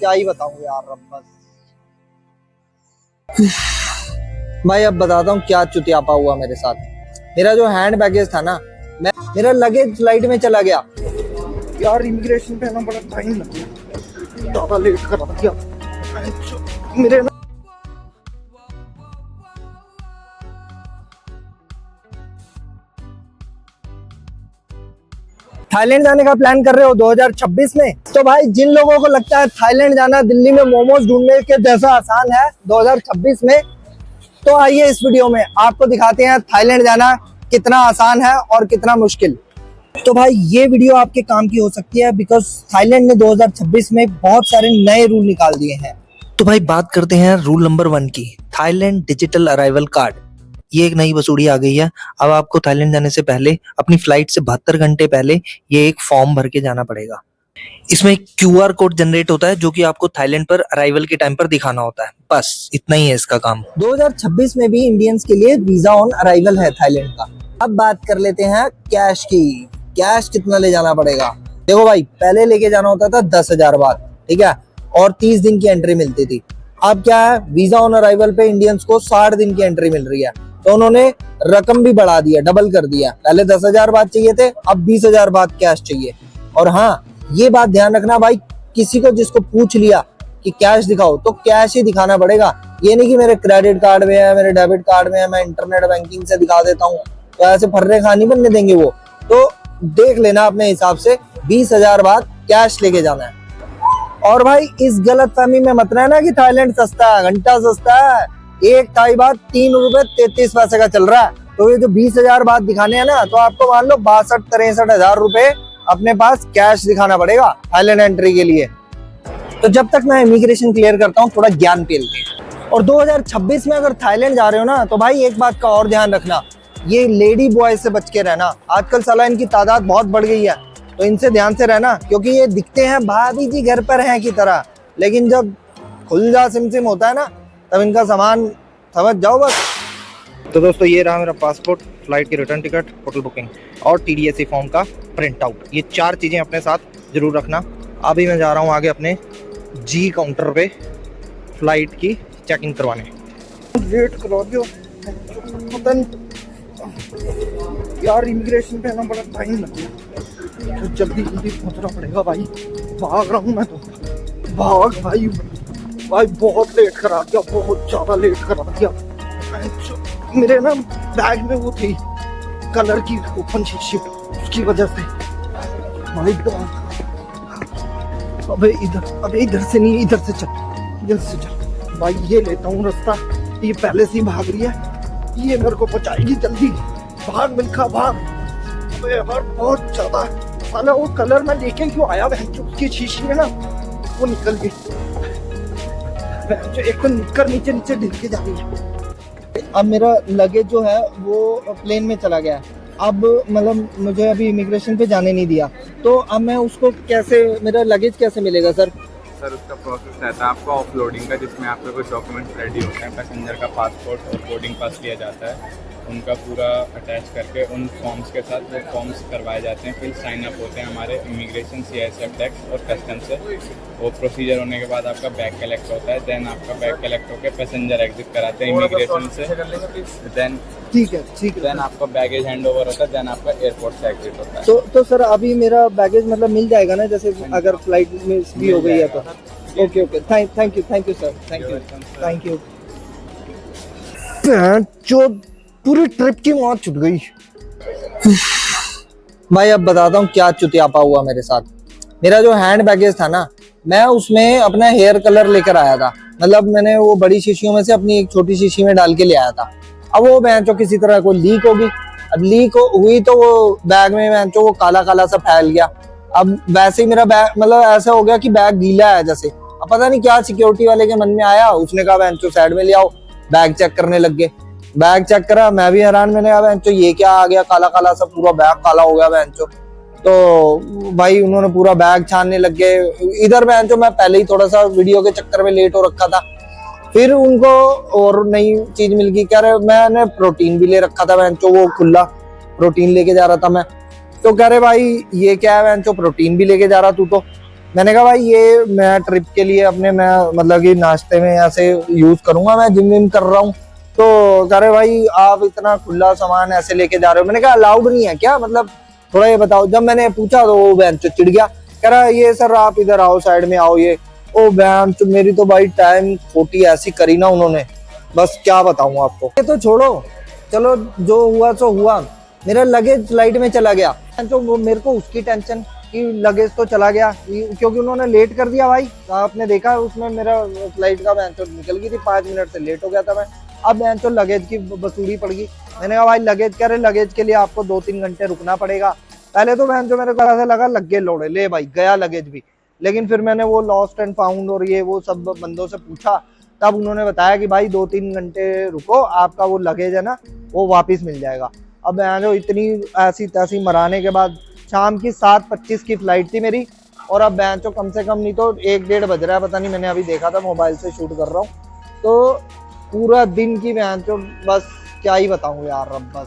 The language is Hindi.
क्या ही बताऊं यार अब बस। भाई अब बताता हूँ क्या चुतियापा हुआ मेरे साथ। मेरा जो हैंड बैगेज था ना, मेरा लगेज फ्लाइट में चला गया यार। इमिग्रेशन पे ना बड़ा टाइम लग गया, ज्यादा लेट करा दिया मेरे ना। थाईलैंड जाने का प्लान कर रहे हो 2026 में? तो भाई जिन लोगों को लगता है थाईलैंड जाना दिल्ली में मोमोज ढूंढने के जैसा आसान है 2026 में, तो आइए इस वीडियो में आपको दिखाते हैं थाईलैंड जाना कितना आसान है और कितना मुश्किल। तो भाई ये वीडियो आपके काम की हो सकती है, बिकॉज थाईलैंड ने 2026 में बहुत सारे नए रूल निकाल दिए हैं। तो भाई बात करते हैं रूल नंबर 1 की, थाईलैंड डिजिटल अराइवल कार्ड। ये एक नई वसूली आ गई है। अब आपको थाईलैंड जाने से पहले अपनी फ्लाइट से 72 घंटे पहले ये एक फॉर्म भर के जाना पड़ेगा। इसमें एक QR कोड जनरेट होता है जो कि आपको थाईलैंड पर अराइवल के टाइम पर दिखाना होता है। बस इतना ही है इसका काम। 2026 में भी इंडियंस के लिए वीजा ऑन अराइवल है थाईलैंड का। अब बात कर लेते हैं कैश की। कैश कितना ले जाना पड़ेगा? देखो भाई, पहले लेके जाना होता था 10,000 बात, ठीक है, और 30 दिन की एंट्री मिलती थी। अब क्या है, वीजा ऑन अराइवल पे इंडियंस को 60 दिन की एंट्री मिल रही है, तो उन्होंने रकम भी बढ़ा दिया, डबल कर दिया। पहले 10,000 बात चाहिए थे, अब 20,000 बात कैश चाहिए। और हाँ, ये बात ध्यान रखना भाई, किसी को जिसको पूछ लिया कि कैश दिखाओ तो कैश ही दिखाना पड़ेगा। ये नहीं कि मेरे क्रेडिट कार्ड में है, मेरे डेबिट कार्ड में है, मैं इंटरनेट बैंकिंग से दिखा देता हूँ, तो ऐसे फर्रे खानी बनने देंगे वो। तो देख लेना अपने हिसाब से, 20,000 बात कैश लेके जाना है। और भाई इस गलत फहमी में मत रहना कि थाईलैंड सस्ता है, घंटा सस्ता है। एक थाई बात 3 रुपए 33 पैसे का चल रहा है। तो ये जो 20,000 बात दिखाने हैं ना, तो आपको मान लो 62-63 रुपए अपने पास कैश दिखाना पड़ेगा थाईलैंड एंट्री के लिए। तो जब तक मैं इमिग्रेशन क्लियर करता हूँ, थोड़ा ज्ञान पेलते। और 2026 में अगर थाईलैंड जा रहे हो ना, तो भाई एक बात का और ध्यान रखना, ये लेडी बॉय से बच के रहना। आजकल साला इनकी तादाद बहुत बढ़ गई है, तो इनसे ध्यान से रहना, क्योंकि ये दिखते हैं भाभी जी घर पर हैं की तरह, लेकिन जब खुलजा सिमसिम होता है ना, तब इनका सामान समझ जाओ बस। तो दोस्तों ये रहा मेरा पासपोर्ट, फ्लाइट की रिटर्न टिकट, होटल बुकिंग और TDSE फॉर्म का प्रिंट आउट। ये 4 चीज़ें अपने साथ जरूर रखना। अभी मैं जा रहा हूँ आगे अपने G काउंटर पे फ्लाइट की चेकिंग करवाने। लेट करा दियो पता नहीं यार, इमिग्रेशन पे ना बड़ा टाइम लग गया, तो जल्दी जल्दी पहुंचना पड़ेगा भाई। भाग रहा हूँ मैं तो, भाग भाई। भाई बहुत लेट करा दिया, बहुत ज्यादा लेट करा दिया। मेरे ना बैग में वो थी कलर की ओपन शीट, उसकी वजह से भाई। अबे इधर से नहीं, इधर से चल, इधर से चल भाई। ये लेता हूँ रास्ता, ये पहले से ही भाग रही है, ये मेरे को बचाएगी। जल्दी भाग मिल्खा भाग। अबे यार बहुत ज्यादा साला, वो कलर मैं लेके क्यों आया, उसकी शीशी है ना वो निकल गई। एक तो निकल नीचे नीचे ढिल के जा रही है। अब मेरा लगेज जो है वो प्लेन में चला गया है। अब मतलब मुझे अभी इमिग्रेशन पे जाने नहीं दिया, तो अब मैं उसको कैसे, मेरा लगेज कैसे मिलेगा सर? सर उसका प्रोसेस रहता है आपका ऑफलोडिंग का, जिसमें आपके कुछ डॉक्यूमेंट्स रेडी होते हैं। पैसेंजर का पासपोर्ट और बोर्डिंग पास लिया जाता है, उनका पूरा अटैच करके उन फॉर्म्स के साथ वो फॉर्म्स करवाए जाते हैं। फिर साइन अप होते हैं हमारे इमिग्रेशन, CISF टैक्स और कस्टम से। वो प्रोसीजर होने के बाद आपका बैग कलेक्ट होता है। देन आपका बैग कलेक्ट होकर पैसेंजर एग्जिट कराते हैं इमिग्रेशन से। देन ठीक है। देन आपका बैगेज हैंड ओवर होता है। देन आपका एयरपोर्ट से एग्जिट होता है। तो सर अभी मेरा बैगेज मतलब मिल जाएगा ना, जैसे अगर फ्लाइट में भी हो गई है तो? Okay thank you sir, thank you. जो पूरी ट्रिप की मौत छूट गई। भाई अब बताता हूँ क्या चुतियापा हुआ मेरे साथ। मेरा जो हैंड बैगेज था ना, मैं उसमें अपना हेयर कलर लेकर आया था। मतलब मैंने वो बड़ी शीशियों में से अपनी एक छोटी शीशी में डाल के ले आया था। अब वो बेंचो किसी तरह को लीक होगी। अब लीक हुई तो वो बैग में बेंचो वो काला काला सा फैल गया। अब वैसे ही मेरा बैग मतलब ऐसा हो गया कि बैग गीला है जैसे। अब पता नहीं क्या सिक्योरिटी वाले के मन में आया, उसने कहा बेंचो साइड में ले आओ। बैग चेक करने लग गए। बैग चेक करा, मैं भी हैरान, मैंने कहा बेंचो ये क्या आ गया, काला काला सा पूरा बैग काला हो गया बेंचो। तो भाई उन्होंने पूरा बैग छानने लग गए। इधर बेंचो मैं पहले ही थोड़ा सा वीडियो के चक्कर में लेट हो रखा था, फिर उनको और नई चीज मिल गई। कह रहे मैंने प्रोटीन भी ले रखा था बेंचो, वो खुला प्रोटीन लेके जा रहा था मैं। तो कह रहे भाई ये क्या है बेंचो, प्रोटीन भी लेके जा रहा तू तो। मैंने कहा भाई ये मैं ट्रिप के लिए अपने मैं मतलब कि नाश्ते में ऐसे यूज करूंगा, मैं जिम विम कर रहा हूँ। तो कह रहे भाई आप इतना खुला सामान ऐसे लेके जा रहे हो। मैंने कहा अलाउड नहीं है क्या, मतलब थोड़ा ये बताओ। जब मैंने पूछा तो वो बहन चिढ़ गया, कह रहा ये सर आप इधर आओ, साइड में आओ। ये ओ बहन मेरी तो भाई टाइम खोटी ऐसी करी ना उन्होंने, बस क्या बताऊं आपको। ये तो छोड़ो, चलो जो हुआ सो हुआ। मेरा लगेज फ्लाइट में चला गया, तो वो मेरे को उसकी टेंशन कि लगेज तो चला गया, क्योंकि उन्होंने लेट कर दिया भाई। आपने देखा उसमें मेरा फ्लाइट का बैंचो निकल गई थी, 5 मिनट से लेट हो गया था मैं। अब बैंचो लगेज की वसूली पड़ गई। मैंने कहा भाई लगेज कह रहे लगेज के लिए आपको 2-3 घंटे रुकना पड़ेगा। पहले तो बैंचो मेरे को ऐसा लगा लगे लोड़े ले भाई गया लगेज भी, लेकिन फिर मैंने वो लॉस्ट एंड फाउंड और ये वो सब बंदों से पूछा, तब उन्होंने बताया कि भाई 2-3 घंटे रुको, आपका वो लगेज है ना वो वापिस मिल जाएगा। अब जो इतनी ऐसी तैसी मराने के बाद शाम की 7:25 की फ्लाइट थी मेरी, और अब बैंचो कम से कम नहीं तो 1-1:30 बज रहा है, पता नहीं, मैंने अभी देखा था, मोबाइल से शूट कर रहा हूँ। तो पूरा दिन की बैंचो बस क्या ही बताऊँ यार, अब बस